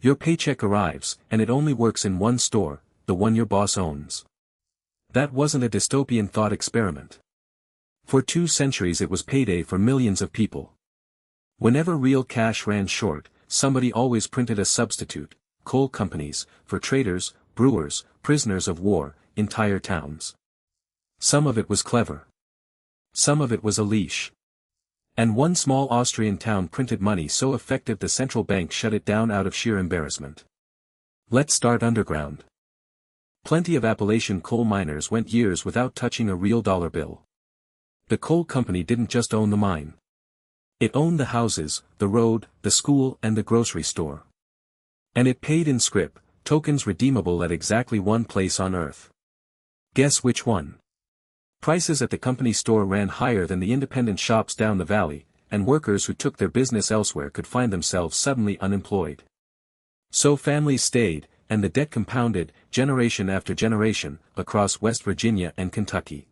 Your paycheck arrives, and it only works in one store, the one your boss owns. That wasn't a dystopian thought experiment. For 2 centuries it was payday for millions of people. Whenever real cash ran short, somebody always printed a substitute: coal companies, for traders, brewers, prisoners of war, entire towns. Some of it was clever. Some of it was a leash. And one small Austrian town printed money so effective the central bank shut it down out of sheer embarrassment. Let's start underground. Plenty of Appalachian coal miners went years without touching a real dollar bill. The coal company didn't just own the mine. It owned the houses, the road, the school, and the grocery store. And it paid in scrip, tokens redeemable at exactly one place on Earth. Guess which one? Prices at the company store ran higher than the independent shops down the valley, and workers who took their business elsewhere could find themselves suddenly unemployed. So families stayed, and the debt compounded, generation after generation, across West Virginia and Kentucky.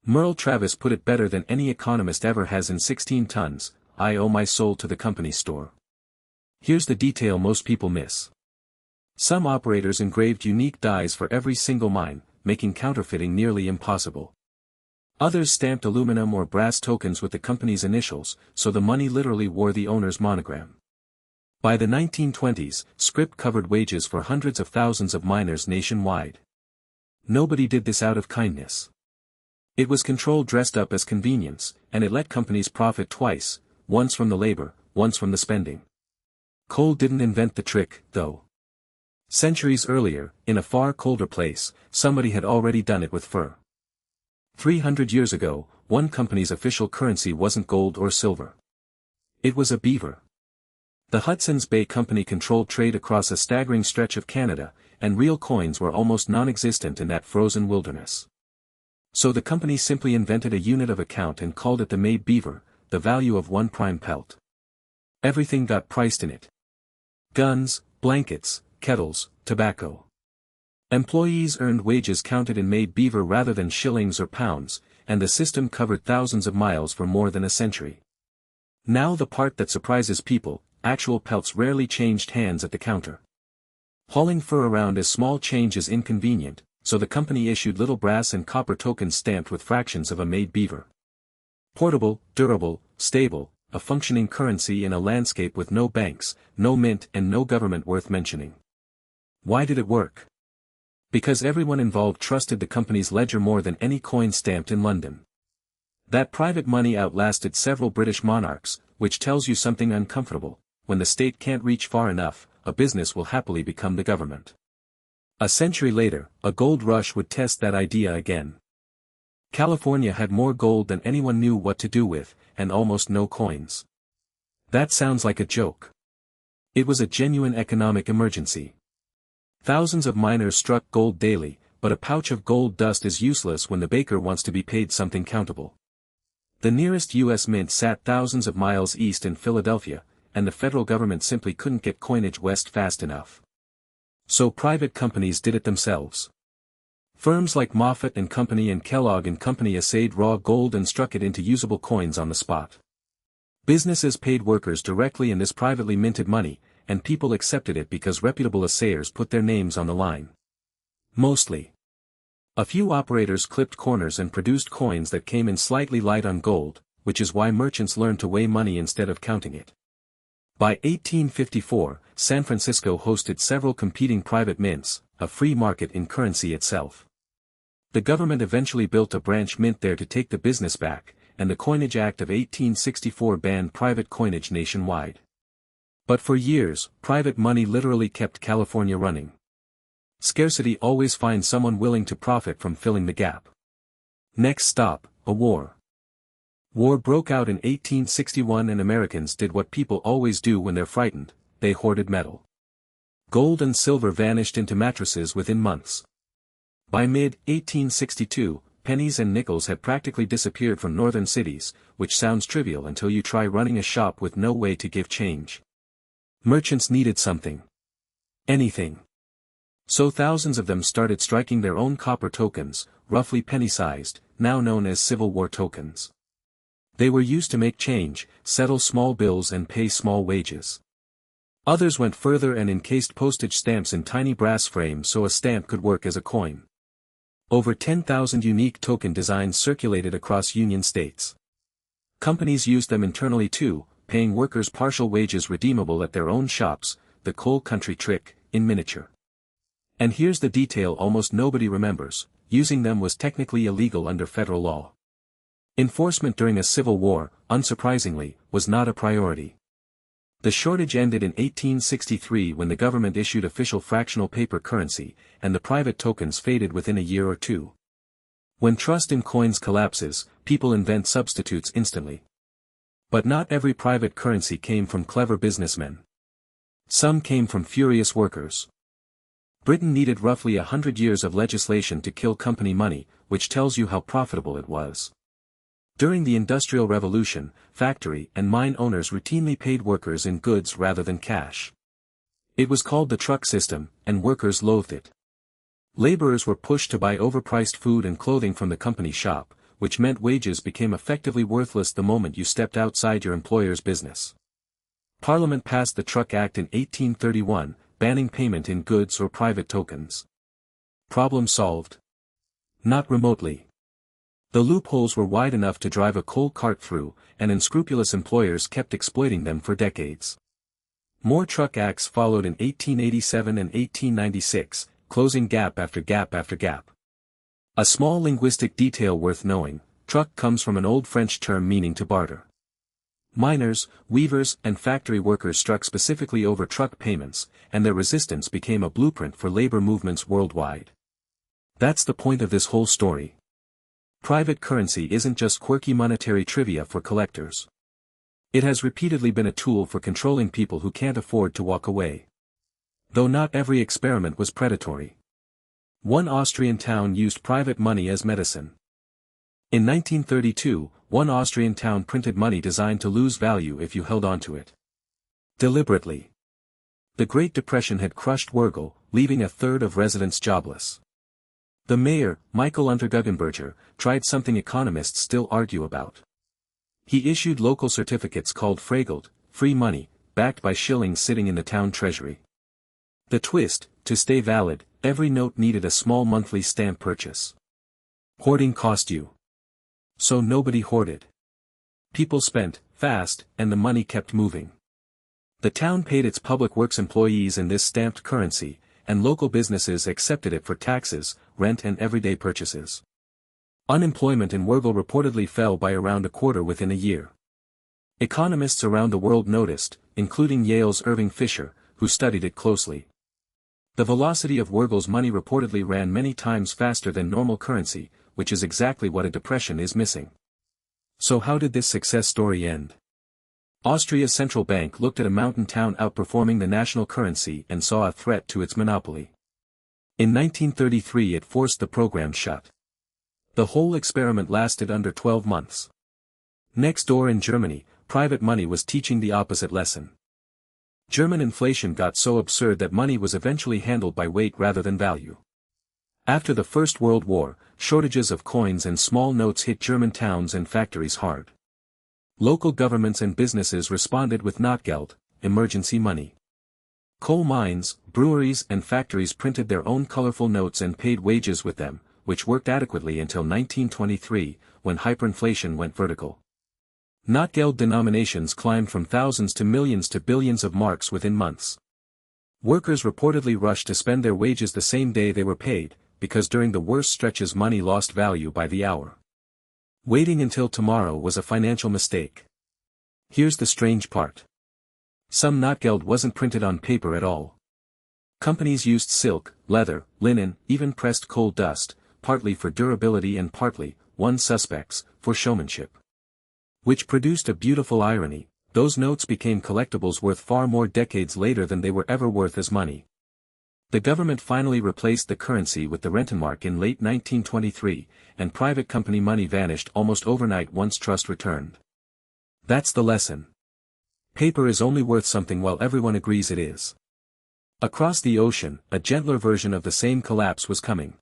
Merle Travis put it better than any economist ever has in 16 tons, I owe my soul to the company store. Here's the detail most people miss. Some operators engraved unique dies for every single mine, making counterfeiting nearly impossible. Others stamped aluminum or brass tokens with the company's initials, so the money literally wore the owner's monogram. By the 1920s, Scrip covered wages for hundreds of thousands of miners nationwide. Nobody did this out of kindness. It was control dressed up as convenience, and it let companies profit twice, once from the labor, once from the spending. Coal didn't invent the trick, though. Centuries earlier, in a far colder place, somebody had already done it with fur. 300 years ago, one company's official currency wasn't gold or silver. It was a beaver. The Hudson's Bay Company controlled trade across a staggering stretch of Canada, and real coins were almost non-existent in that frozen wilderness. So the company simply invented a unit of account and called it the made beaver, the value of 1 prime pelt. Everything got priced in it. Guns, blankets, kettles, tobacco. Employees earned wages counted in made beaver rather than shillings or pounds, and the system covered thousands of miles for more than a century. Now the part that surprises people, actual pelts rarely changed hands at the counter. Hauling fur around as small change is inconvenient, so the company issued little brass and copper tokens stamped with fractions of a made beaver. Portable, durable, stable, a functioning currency in a landscape with no banks, no mint, and no government worth mentioning. Why did it work? Because everyone involved trusted the company's ledger more than any coin stamped in London. That private money outlasted several British monarchs, which tells you something uncomfortable: when the state can't reach far enough, a business will happily become the government. A century later, a gold rush would test that idea again. California had more gold than anyone knew what to do with, and almost no coins. That sounds like a joke. It was a genuine economic emergency. Thousands of miners struck gold daily, but a pouch of gold dust is useless when the baker wants to be paid something countable. The nearest U.S. mint sat thousands of miles east in Philadelphia, and the federal government simply couldn't get coinage west fast enough. So private companies did it themselves. Firms like Moffett and Company and Kellogg and Company assayed raw gold and struck it into usable coins on the spot. Businesses paid workers directly in this privately minted money, and people accepted it because reputable assayers put their names on the line. Mostly. A few operators clipped corners and produced coins that came in slightly light on gold, which is why merchants learned to weigh money instead of counting it. By 1854, San Francisco hosted several competing private mints, a free market in currency itself. The government eventually built a branch mint there to take the business back, and the Coinage Act of 1864 banned private coinage nationwide. But for years, private money literally kept California running. Scarcity always finds someone willing to profit from filling the gap. Next stop, a war. War broke out in 1861 and Americans did what people always do when they're frightened: they hoarded metal. Gold and silver vanished into mattresses within months. By mid-1862, pennies and nickels had practically disappeared from northern cities, which sounds trivial until you try running a shop with no way to give change. Merchants needed something. Anything. So thousands of them started striking their own copper tokens, roughly penny-sized, now known as Civil War tokens. They were used to make change, settle small bills and pay small wages. Others went further and encased postage stamps in tiny brass frames so a stamp could work as a coin. Over 10,000 unique token designs circulated across Union states. Companies used them internally too, paying workers partial wages redeemable at their own shops, the coal country trick, in miniature. And here's the detail almost nobody remembers: using them was technically illegal under federal law. Enforcement during a civil war, unsurprisingly, was not a priority. The shortage ended in 1863 when the government issued official fractional paper currency, and the private tokens faded within a year or two. When trust in coins collapses, people invent substitutes instantly. But not every private currency came from clever businessmen. Some came from furious workers. Britain needed roughly 100 years of legislation to kill company money, which tells you how profitable it was. During the Industrial Revolution, factory and mine owners routinely paid workers in goods rather than cash. It was called the truck system, and workers loathed it. Laborers were pushed to buy overpriced food and clothing from the company shop, which meant wages became effectively worthless the moment you stepped outside your employer's business. Parliament passed the Truck Act in 1831, banning payment in goods or private tokens. Problem solved? Not remotely. The loopholes were wide enough to drive a coal cart through, and unscrupulous employers kept exploiting them for decades. More truck acts followed in 1887 and 1896, closing gap after gap after gap. A small linguistic detail worth knowing: truck comes from an old French term meaning to barter. Miners, weavers, and factory workers struck specifically over truck payments, and their resistance became a blueprint for labor movements worldwide. That's the point of this whole story. Private currency isn't just quirky monetary trivia for collectors. It has repeatedly been a tool for controlling people who can't afford to walk away. Though not every experiment was predatory. One Austrian town used private money as medicine. In 1932, one Austrian town printed money designed to lose value if you held onto it. Deliberately. The Great Depression had crushed Wurgel, leaving a third of residents jobless. The mayor, Michael Unterguggenberger, tried something economists still argue about. He issued local certificates called Freigeld, free money, backed by shillings sitting in the town treasury. The twist: to stay valid, every note needed a small monthly stamp purchase. Hoarding cost you. So nobody hoarded. People spent, fast, and the money kept moving. The town paid its public works employees in this stamped currency, and local businesses accepted it for taxes, rent and everyday purchases. Unemployment in Wurgel reportedly fell by around a quarter within a year. Economists around the world noticed, including Yale's Irving Fisher, who studied it closely. The velocity of Wurgel's money reportedly ran many times faster than normal currency, which is exactly what a depression is missing. So how did this success story end? Austria's central bank looked at a mountain town outperforming the national currency and saw a threat to its monopoly. In 1933 it forced the program shut. The whole experiment lasted under 12 months. Next door in Germany, private money was teaching the opposite lesson. German inflation got so absurd that money was eventually handled by weight rather than value. After the First World War, shortages of coins and small notes hit German towns and factories hard. Local governments and businesses responded with Notgeld, emergency money. Coal mines, breweries and factories printed their own colorful notes and paid wages with them, which worked adequately until 1923, when hyperinflation went vertical. Notgeld denominations climbed from thousands to millions to billions of marks within months. Workers reportedly rushed to spend their wages the same day they were paid, because during the worst stretches money lost value by the hour. Waiting until tomorrow was a financial mistake. Here's the strange part. Some Notgeld wasn't printed on paper at all. Companies used silk, leather, linen, even pressed coal dust, partly for durability and partly, one suspects, for showmanship. Which produced a beautiful irony: those notes became collectibles worth far more decades later than they were ever worth as money. The government finally replaced the currency with the Rentenmark in late 1923, and private company money vanished almost overnight once trust returned. That's the lesson. Paper is only worth something while everyone agrees it is. Across the ocean, a gentler version of the same collapse was coming.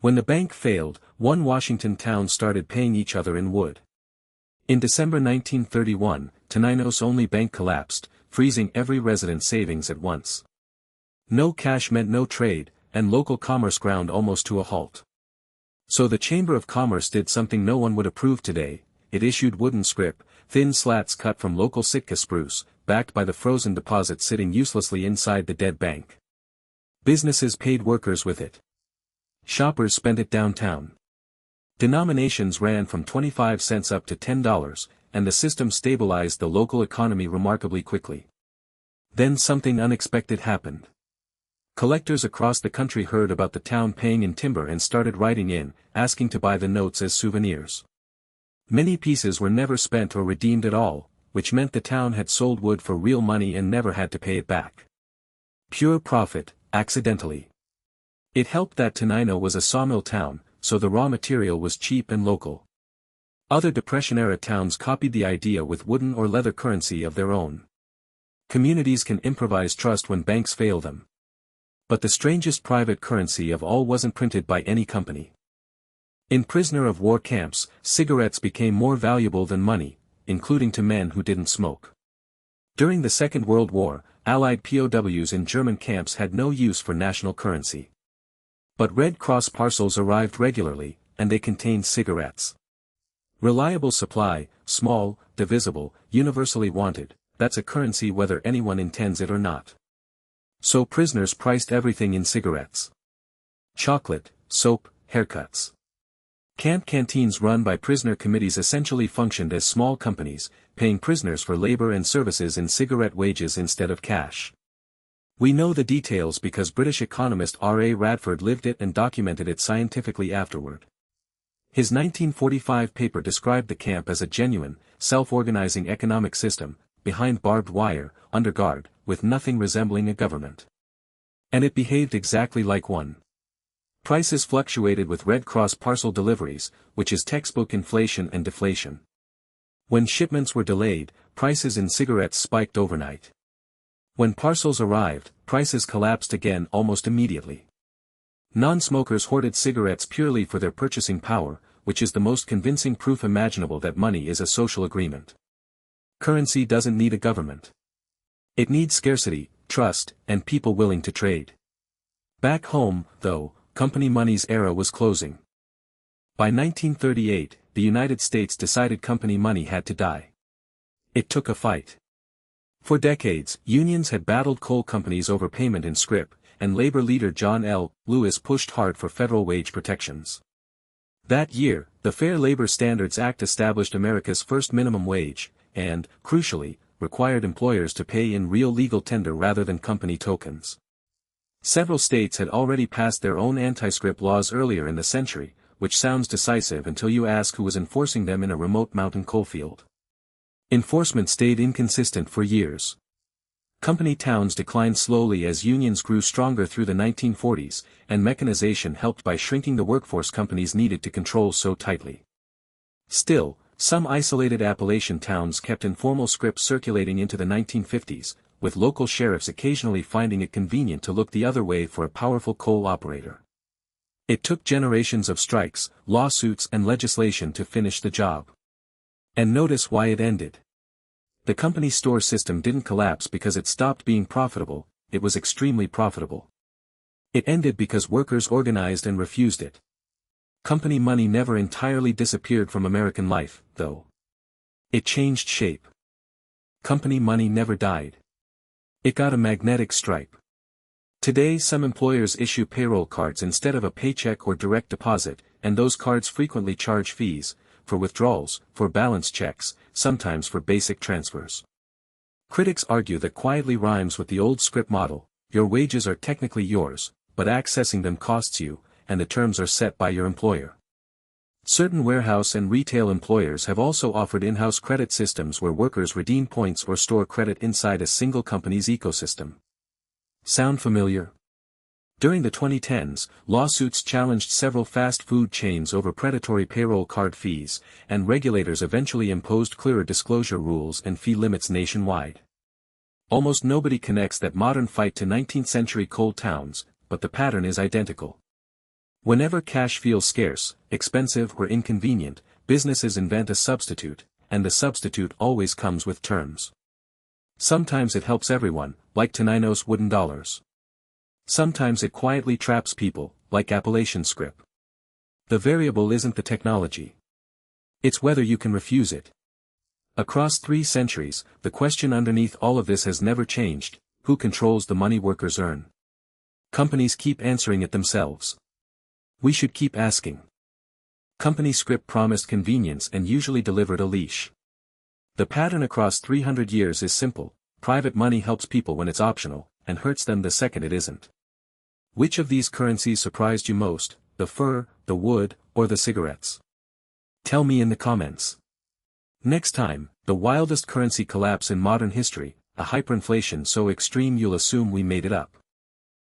When the bank failed, one Washington town started paying each other in wood. In December 1931, Tenino's only bank collapsed, freezing every resident's savings at once. No cash meant no trade, and local commerce ground almost to a halt. So the Chamber of Commerce did something no one would approve today. It issued wooden scrip, thin slats cut from local Sitka spruce, backed by the frozen deposit sitting uselessly inside the dead bank. Businesses paid workers with it. Shoppers spent it downtown. Denominations ran from 25 cents up to $10, and the system stabilized the local economy remarkably quickly. Then something unexpected happened. Collectors across the country heard about the town paying in timber and started writing in, asking to buy the notes as souvenirs. Many pieces were never spent or redeemed at all, which meant the town had sold wood for real money and never had to pay it back. Pure profit, accidentally. It helped that Tenino was a sawmill town, so the raw material was cheap and local. Other Depression-era towns copied the idea with wooden or leather currency of their own. Communities can improvise trust when banks fail them. But the strangest private currency of all wasn't printed by any company. In prisoner of war camps, cigarettes became more valuable than money, including to men who didn't smoke. During the Second World War, Allied POWs in German camps had no use for national currency. But Red Cross parcels arrived regularly, and they contained cigarettes. Reliable supply, small, divisible, universally wanted, that's a currency whether anyone intends it or not. So prisoners priced everything in cigarettes. Chocolate, soap, haircuts. Camp canteens run by prisoner committees essentially functioned as small companies, paying prisoners for labor and services in cigarette wages instead of cash. We know the details because British economist R. A. Radford lived it and documented it scientifically afterward. His 1945 paper described the camp as a genuine, self-organizing economic system, behind barbed wire, under guard, with nothing resembling a government. And it behaved exactly like one. Prices fluctuated with Red Cross parcel deliveries, which is textbook inflation and deflation. When shipments were delayed, prices in cigarettes spiked overnight. When parcels arrived, prices collapsed again almost immediately. Non-smokers hoarded cigarettes purely for their purchasing power, which is the most convincing proof imaginable that money is a social agreement. Currency doesn't need a government. It needs scarcity, trust, and people willing to trade. Back home, though, company money's era was closing. By 1938, the United States decided company money had to die. It took a fight. For decades, unions had battled coal companies over payment in scrip, and labor leader John L. Lewis pushed hard for federal wage protections. That year, the Fair Labor Standards Act established America's first minimum wage, and, crucially, required employers to pay in real legal tender rather than company tokens. Several states had already passed their own anti-scrip laws earlier in the century, which sounds decisive until you ask who was enforcing them in a remote mountain coalfield. Enforcement stayed inconsistent for years. Company towns declined slowly as unions grew stronger through the 1940s, and mechanization helped by shrinking the workforce companies needed to control so tightly. Still, some isolated Appalachian towns kept informal scrip circulating into the 1950s, with local sheriffs occasionally finding it convenient to look the other way for a powerful coal operator. It took generations of strikes, lawsuits and legislation to finish the job. And notice why it ended. The company store system didn't collapse because it stopped being profitable, it was extremely profitable. It ended because workers organized and refused it. Company money never entirely disappeared from American life, though. It changed shape. Company money never died. It got a magnetic stripe. Today some employers issue payroll cards instead of a paycheck or direct deposit, and those cards frequently charge fees, for withdrawals, for balance checks, sometimes for basic transfers. Critics argue that quietly rhymes with the old scrip model: your wages are technically yours, but accessing them costs you, and the terms are set by your employer. Certain warehouse and retail employers have also offered in-house credit systems where workers redeem points or store credit inside a single company's ecosystem. Sound familiar? During the 2010s, lawsuits challenged several fast food chains over predatory payroll card fees, and regulators eventually imposed clearer disclosure rules and fee limits nationwide. Almost nobody connects that modern fight to 19th-century coal towns, but the pattern is identical. Whenever cash feels scarce, expensive or inconvenient, businesses invent a substitute, and the substitute always comes with terms. Sometimes it helps everyone, like Taninos wooden dollars. Sometimes it quietly traps people, like Appalachian Scrip. The variable isn't the technology. It's whether you can refuse it. Across 3 centuries, the question underneath all of this has never changed: who controls the money workers earn? Companies keep answering it themselves. We should keep asking. Company Scrip promised convenience and usually delivered a leash. The pattern across 300 years is simple: private money helps people when it's optional, and hurts them the second it isn't. Which of these currencies surprised you most, the fur, the wood, or the cigarettes? Tell me in the comments. Next time, the wildest currency collapse in modern history, a hyperinflation so extreme you'll assume we made it up.